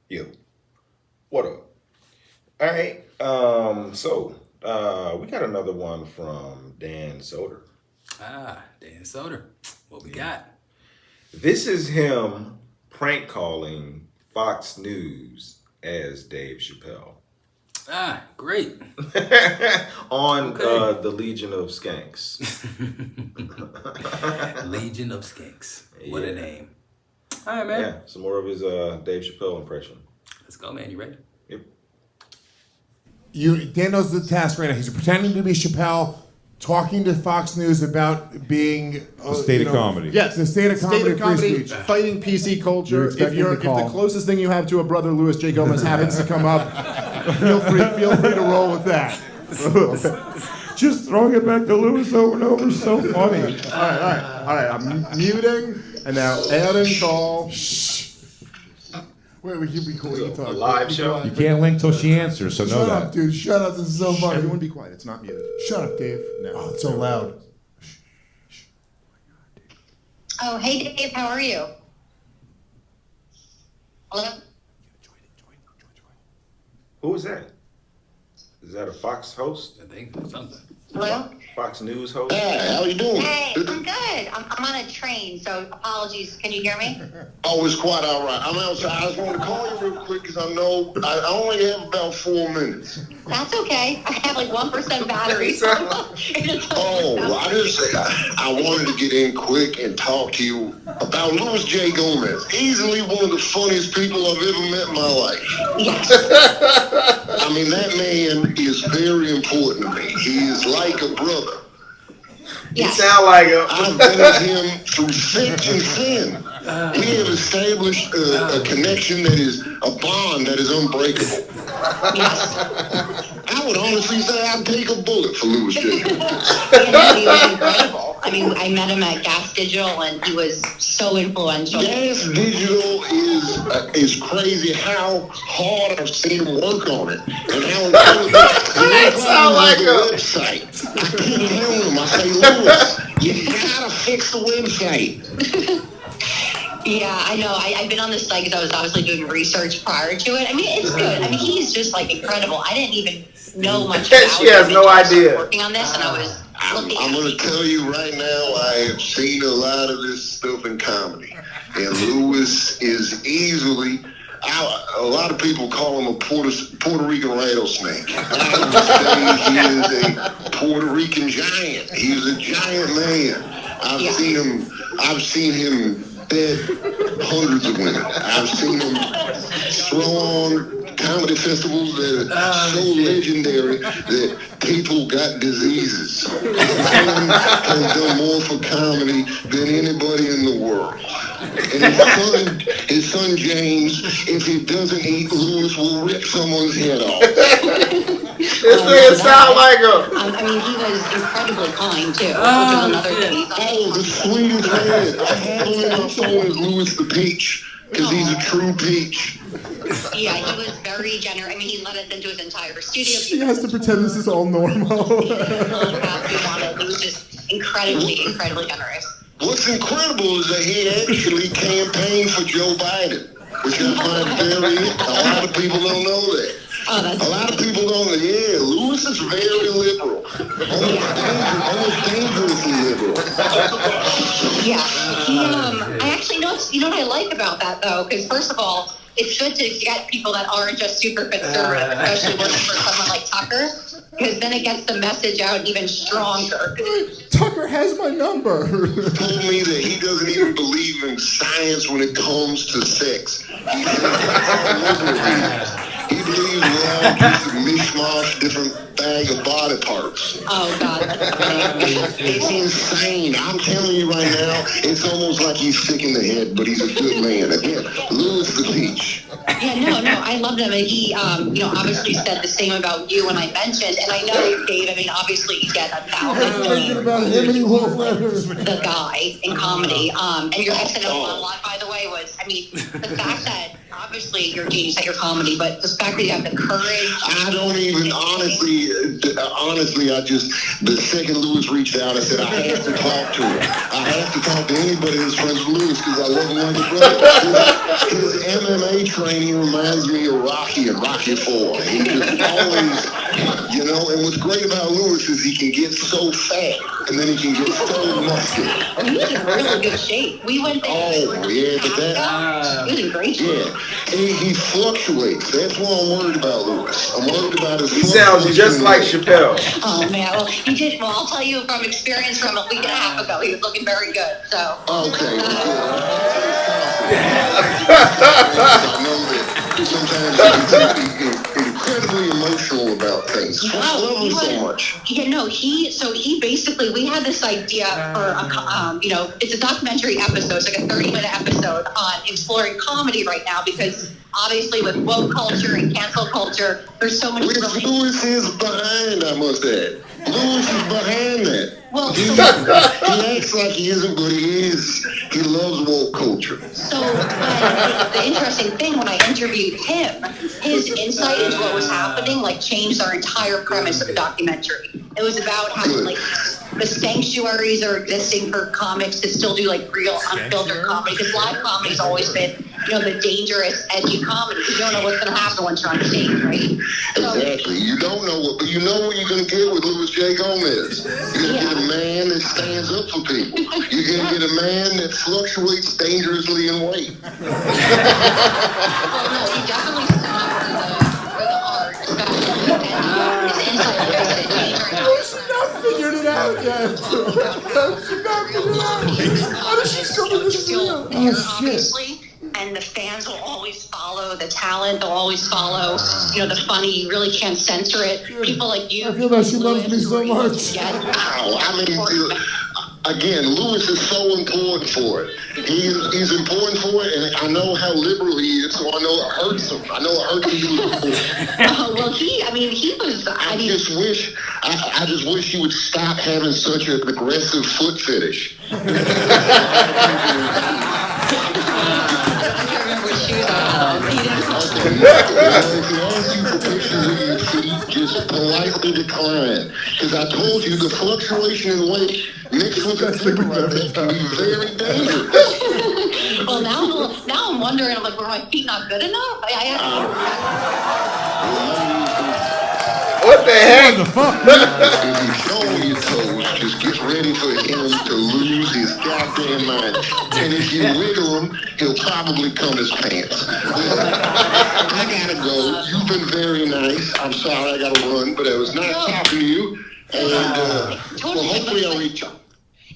Yo, what up? All right. We got another one from Dan Soder. Dan Soder. What we Yeah. got? This is him prank calling Fox News as Dave Chappelle Great. on Okay. the Legion of Skanks. Legion of Skinks. What a Yeah. name. All right, man. Yeah, some more of his Dave Chappelle impression. Let's go, man. You ready? Yep. Dan knows the task right now. He's pretending to be Chappelle, talking to Fox News about being The state of comedy. Yes, the state of comedy, free speech. fighting PC culture. You're If expecting the if call. the closest thing you have to a brother Louis J. Gomez happens to come up, feel free to roll with that. Just throwing it back to Lewis over and over is so funny. All right. I'm muting and now adding call. Wait, we can be cool. We can A talk. live Be show? quiet. You Be- can't Link till she answers, so know Shut that. up, dude. Shut up. This is so funny. Everyone be quiet. It's not muted. Shut up, Dave. No. Oh, it's so loud. Oh, hey Dave, how are you? Hello? Who is that? Is that a Fox host? I think something. Hello? Fox News host? Hey, how you doing? Hey, I'm good. I'm on a train, so apologies. Can you hear me? Oh, it's quite all right. I'm outside. I just wanted to call you real quick because I know I only have about 4 minutes. That's okay. I have like 1% battery. So I wanted to get in quick and talk to you about Louis J. Gomez. Easily one of the funniest people I've ever met in my life. Yes. I mean, that man is very important to me. He is like a brother. You Yes. sound like him. I've been with him through thick and thin. We have established a connection that is a bond that is unbreakable. Yes. I would honestly say I'd take a bullet for Louis J. He was incredible. I mean, I met him at Gas Digital, and he was so influential. Gas Digital is crazy how hard I've seen him work on it and how intelligent. That sound like the him. website. I keep telling him, I say, Louis, you gotta fix the website. Yeah, I know. I've been on this site because I was obviously doing research prior to it. I mean, it's good. I mean, he's just like incredible. I didn't even know much about She has him no until I started idea. working on this, and I was I'm looking at going to tell you right now, I have seen a lot of this stuff in comedy. And Louis is easily, a lot of people call him a Puerto Rican rattlesnake. I would say he is a Puerto Rican giant. He's a giant man. I've seen him bed hundreds of women. I've seen him throw on comedy festivals that are so legendary that people got diseases. This man has done more for comedy than anybody in the world. And his son James, if he doesn't eat, Louis will rip someone's head off. This man sound like him. I mean, he was incredibly kind too. Oh, which is another shit. thing. Oh, the sweetest man. I have him in my phone as Louis the Peach, because he's a true peach. Yeah, he was very generous. I mean, he let us into his entire studio. She has to pretend this is all normal. He was just incredibly generous. What's incredible is that he actually campaigned for Joe Biden, which I find a lot of people don't know that. Oh, that's A lot of people don't know. Yeah, Louis is very liberal. Almost dangerously liberal. yeah. I actually know. You know what I like about that though, because first of all, it's good to get people that aren't just super conservative, especially working for someone like Tucker, because then it gets the message out even stronger. Tucker has my number. Told me that he doesn't even believe in science when it comes to sex. He believes we're all just a mishmash, different bag of body parts. Oh God, that's funny. It's insane. I'm telling you right now, it's almost like he's sick in the head, but he's a good man. Again, Louis the Peach. Yeah, no, I loved him, and he, obviously said the same about you when I mentioned, and I know Dave. I mean, obviously you get 1,000 Thinking about him and he won't let her. the guy in comedy. And your SNL monologue, by the way, was, I mean, the fact that obviously you're a genius at your comedy, but the fact that you have the courage. I don't even honestly. The second Lewis reached out, I said I have to talk to him. I have to talk to anybody that's friends with Lewis because I love him like a brother. His MMA training reminds me of Rocky and Rocky IV. He just always, and what's great about Lewis is he can get so fat and then he can get so muscular. He's in really good shape. We went there. Oh, yeah, but He's in great shape. yeah, he fluctuates. That's what I'm worried about, Lewis. I'm worried about his. He sounds just like Chappelle. Oh man, well he did. Well, I'll tell you from experience from a week and a half ago, he was looking very good. So. Okay. I know that sometimes he can be incredibly emotional about things. I love him so much. Yeah, no, he basically, we had this idea for it's a documentary episode. It's like a 30-minute episode on exploring comedy right now because obviously with woke culture and cancel culture, there's so much. Lewis is behind, I must add. Lewis is behind that. Well, he acts like he isn't, but he is. He loves woke culture. So the interesting thing, when I interviewed him, his insight into what was happening changed our entire premise of the documentary. It was about how the sanctuaries are existing for comics to still do real unfiltered comedy, because live comedy's always been the dangerous, edgy comedy. You don't know what's going to happen once you're on stage, right? Exactly. You don't know what, but you know what you're going to get with Louis J. Gomez. You're going to get a man that stands up for people. You're going to get a man that fluctuates dangerously in weight. Well, no, he definitely stood up for the art, especially, and his insight into Figured it out yet. How does she still do this? Obviously, and the fans will always follow the talent. They'll always follow, the funny. You really can't censor it. People like you. I feel that she loves me so much. Again, Lewis is so important for it. He's important for it, and I know how liberal he is, so I know it hurts him. I know it hurts him. Well, he was. I just wish he would stop having such an aggressive foot fetish. If he asks you for pictures of your feet, just politely decline. Because I told you the fluctuation in weight mixed with the temper like that can be very dangerous. Well, now I'm wondering, were my feet not good enough? What the heck? What the fuck? If he's showing his toes, just get ready for him to lose his goddamn mind. And if you wiggle him, he'll probably come his pants. I gotta go. You've been very nice. I'm sorry I gotta run, but it was nice talking to you. And hopefully I'll reach out.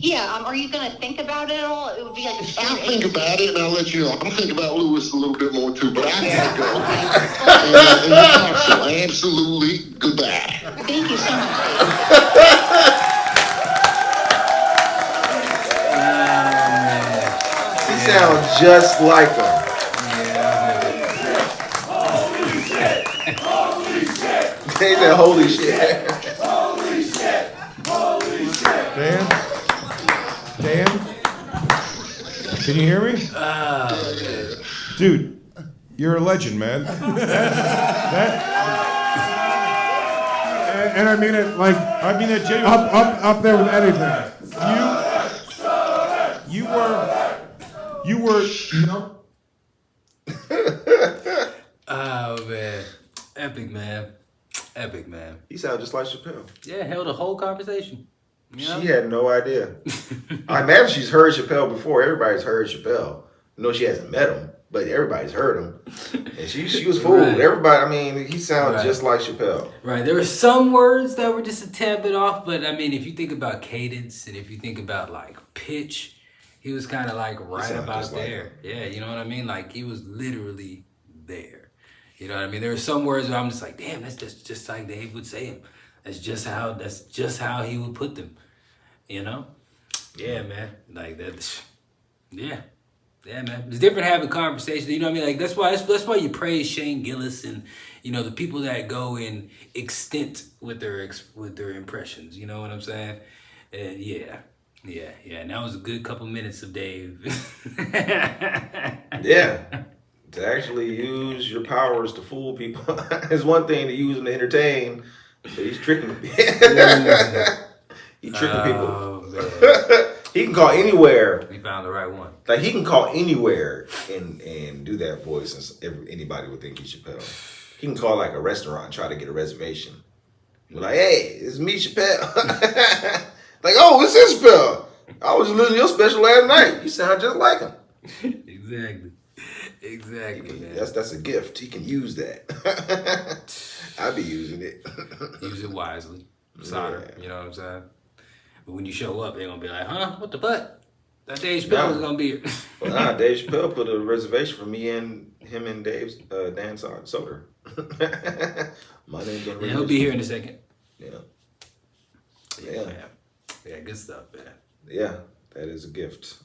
Yeah, are you going to think about it at all? It would be like I'll think about it and I'll let you know. I'm thinking about Lewis a little bit more too, but I gotta go. And we'll talk so absolutely goodbye. Thank you so much. He sounds just like him. They said, holy shit. Dan? Can you hear me? Dude, you're a legend, man. And I mean it genuinely. up there with anything. You were Oh man, epic man. He sounds just like Chappelle. Yeah, held a whole conversation. She had no idea. I imagine she's heard Chappelle before. Everybody's heard Chappelle. She hasn't met him, but everybody's heard him. And she was fooled. Right. Everybody, he sounds just like Chappelle. Right. There were some words that were just a tad bit off, but if you think about cadence and if you think about pitch, he was kind of right about there. Yeah, you know what I mean? He was literally there. You know what I mean? There were some words where I'm just damn, that's just like Dave would say them. That's just how he would put them. Yeah, man. That. Yeah. Yeah, man. It's different having conversations. You know what I mean? That's why you praise Shane Gillis and the people that go in extent with their impressions. You know what I'm saying? And yeah. And that was a good couple minutes of Dave. Yeah. To actually use your powers to fool people. It's one thing to use them to entertain, but he's tricking people. He's tricking people. Oh, man. He can call anywhere. We found the right one. Like he can call anywhere and do that voice, and anybody would think he's Chappelle. He can call like a restaurant and try to get a reservation. Be like, hey, it's me, Chappelle. Like, oh, this is Chappelle. I was listening to your special last night. You sound just like him. Exactly, man. That's a gift. He can use that. I be using it. Use it wisely. Soder, you know what I'm saying? But when you show up, they're going to be like, huh? What the fuck? That Dave Chappelle is going to be here. Well, nah, Dave Chappelle put a reservation for me and him and Dan Soder. My name's on the Yeah, he'll be here in a second. Yeah. Yeah, good stuff, man. Yeah, that is a gift.